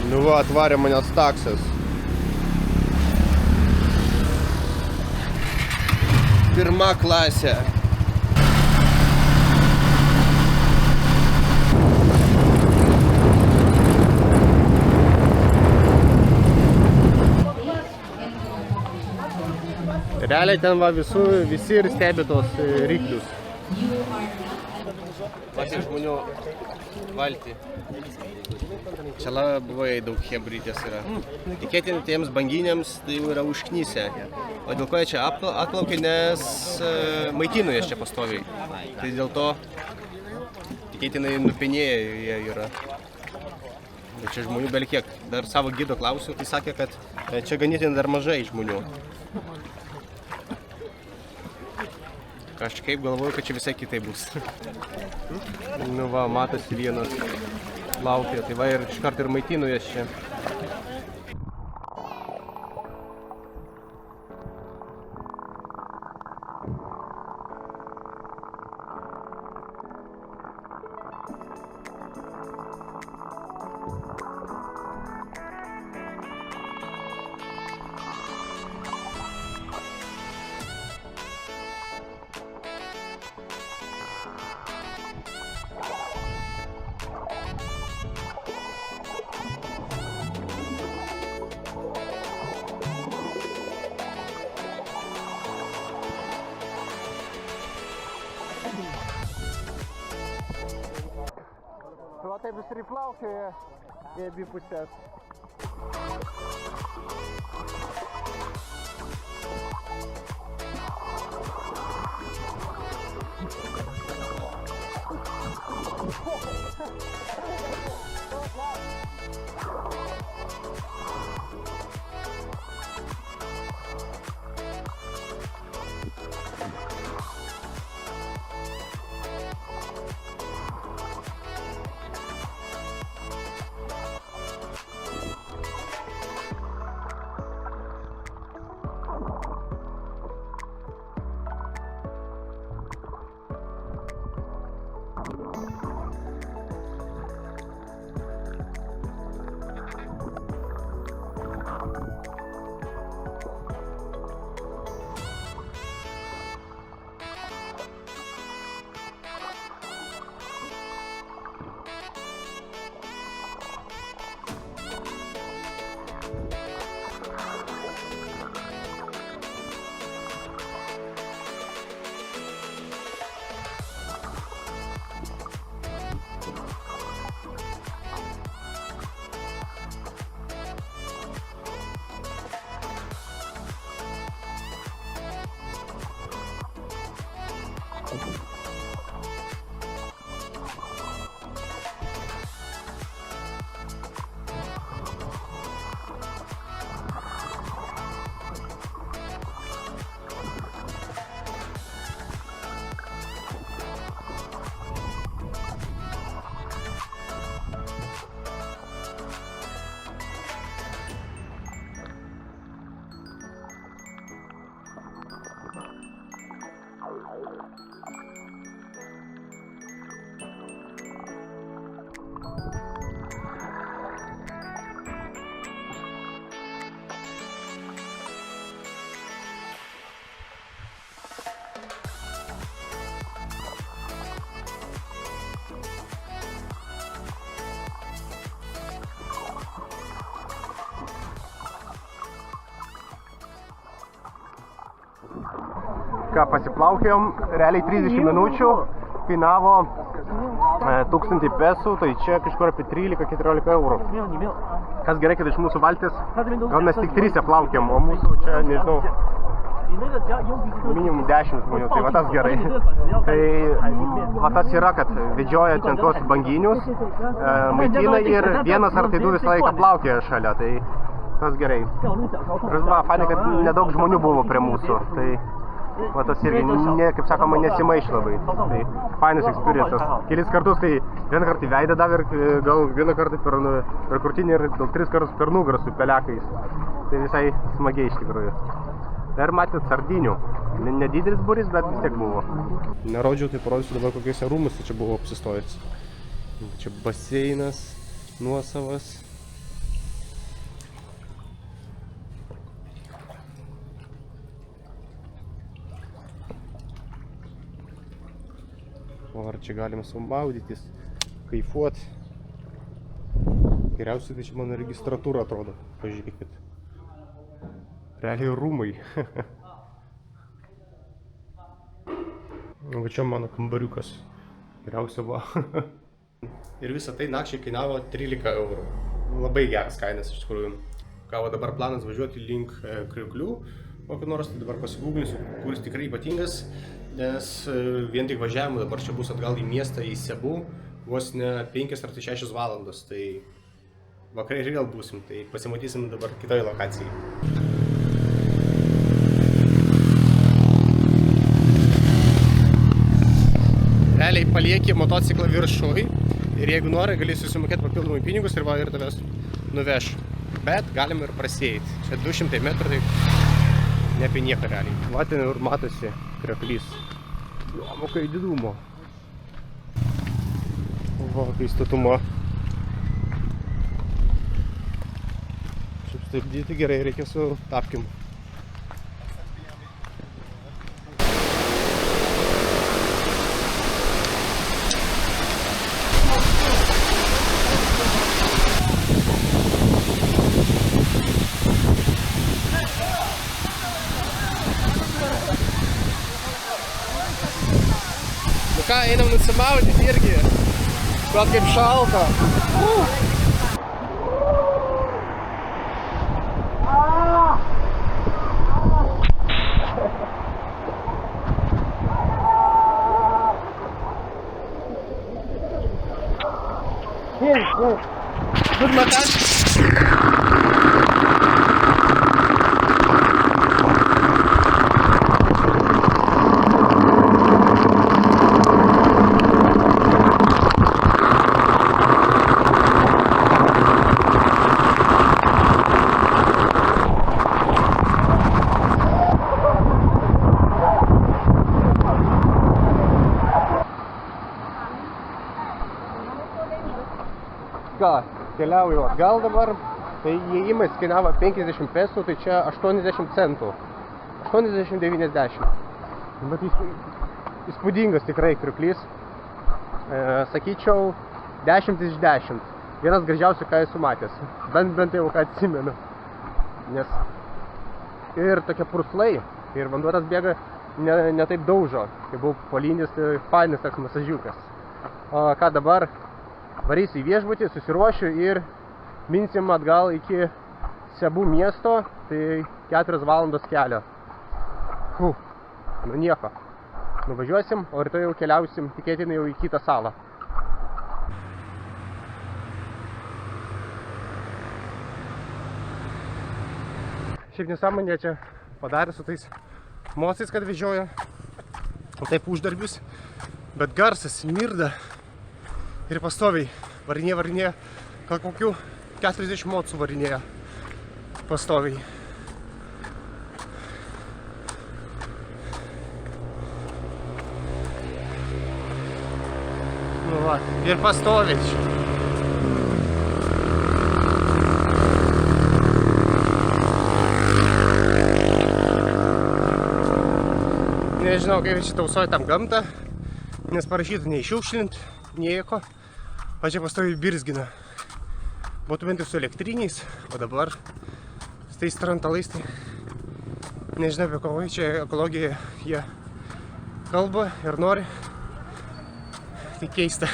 Nu va, atvarė manęs taksas. Pirma klasė. Realiai ten va visi ir stebi tos ryklius. Matė žmonių valtį. Čia labai daug chebrytės yra. Tikėtina tiems banginiams tai jau yra užknysę. O dėl ko jie čia atplaukė, nes maitino jas čia pastoviai. Tai dėl to tikėtinai nupinėję jie yra. Bet čia žmonių belkiek. Dar savo gido klausiau, tai sakė, kad čia ganėtinai dar mažai žmonių. Kažkaip galvoju, kad čia visai kitai bus. Nu va, matosi vienas laukia, tai va ir iškart ir maitinu jas čia. Va taip jis ir įplaukioja į abi pusės. Ką, pasiplaukėjom, realiai 30 minučių, kainavo 1000 pesų, tai čia kažkur apie 13-14 eurų. Kas gerai, kad iš mūsų valtis, gal mes tik 3 plaukėm, o mūsų čia, nežinau, minimum 10 žmonių, tai va tas gerai. Tai va tas yra, kad vedžioja ten tuos banginius, maitina ir vienas ar tai du visą laiką plaukė šalia, tai tas gerai. Ir va, fainai, kad nedaug žmonių buvo prie mūsų, tai va tas irgi, kaip sakoma, nesimaiš labai. Tai fainas experiences. Kelis kartus tai vieną kartą į veidą davė ir gal vieną kartą per krūtinį ir 3 kartus per nugarą su pelekais. Tai visai smagiai iš tikrųjų. Dar matėt sardinių. Nedidelis būris, bet vis tiek buvo. Nerodžiau, tai parodysiu dabar kokiuose rūmuose čia buvo apsistojęs. Čia baseinas nuosavas. O ar čia galima sumaudytis, kaifuot. Geriausiai tai čia mano registratūra atrodo. Pažiūrėkit. Realiai rūmai. Va čia mano kambariukas. Geriausia va. Ir visą tai nakčiai kainavo 13 eurų. Labai geras kainas iš tikrųjų. Ką va dabar planas važiuoti link Krioklių. Kokį nors tai dabar pasigūglinsiu, kuris tikrai ypatingas. Nes vien tik važiavimu dabar čia bus atgal į miestą, į Sebu. Vos ne 5 ar 6 valandos. Tai vakare ir vėl būsim. Tai pasimatysim dabar kitoje lokacijai. Realiai palieki motociklą viršui ir jeigu nori, gali susimokėti papildomai pinigus ir va ir tavęs nuveš. Bet galim ir prasieiti. Čia 200 metrų, tai ne apie nieką realiai. Va ten ir matosi Krioklys. Jo, kai didumo. Va, kai statumo. Šiaip stabdyti gerai reikia su tapkim. Nu ką, einam nusimaudyti irgi. Gal kaip šalta. Good massage. Ką, keliauju atgal dabar, tai įėjimas kainavo 50 pesų, tai čia 80 centų, 80-90. Bet įspūdingas tikrai Krioklys, sakyčiau 10 iš 10, vienas gražiausių, ką esu matęs, bent jau ką atsimenu. Nes ir tokie purslai, ir vanduo tas bėga ne taip daužo, kai buvau polynis, tai fainas toks masažiukas. O ką dabar? Varysiu į viešbutį, susiruošiu ir minsim atgal iki Sebu miesto, tai 4 valandos kelio. Nu nieko. Nuvažiuosim, o rytoj jau keliausim, tikėtinai jau į kitą salą. Šiaip nesąmonė čia padarė su tais mostais, kad vežioja. Taip uždarbius, bet garsas smirda. Ir pastoviai varinėja, gal kokių 40 mocų varinėja pastoviai. Nu va, ir pastoviai čia. Nežinau, kaip čia tausoja tam gamtą, nes parašyta neišiukšlint, nieko. O čia pastoviai birzgina. Būtų bent jau su elektriniais, o dabar su tais trantalais, tai nežinau apie kovai, čia ekologiją jie kalba ir nori. Tai keista.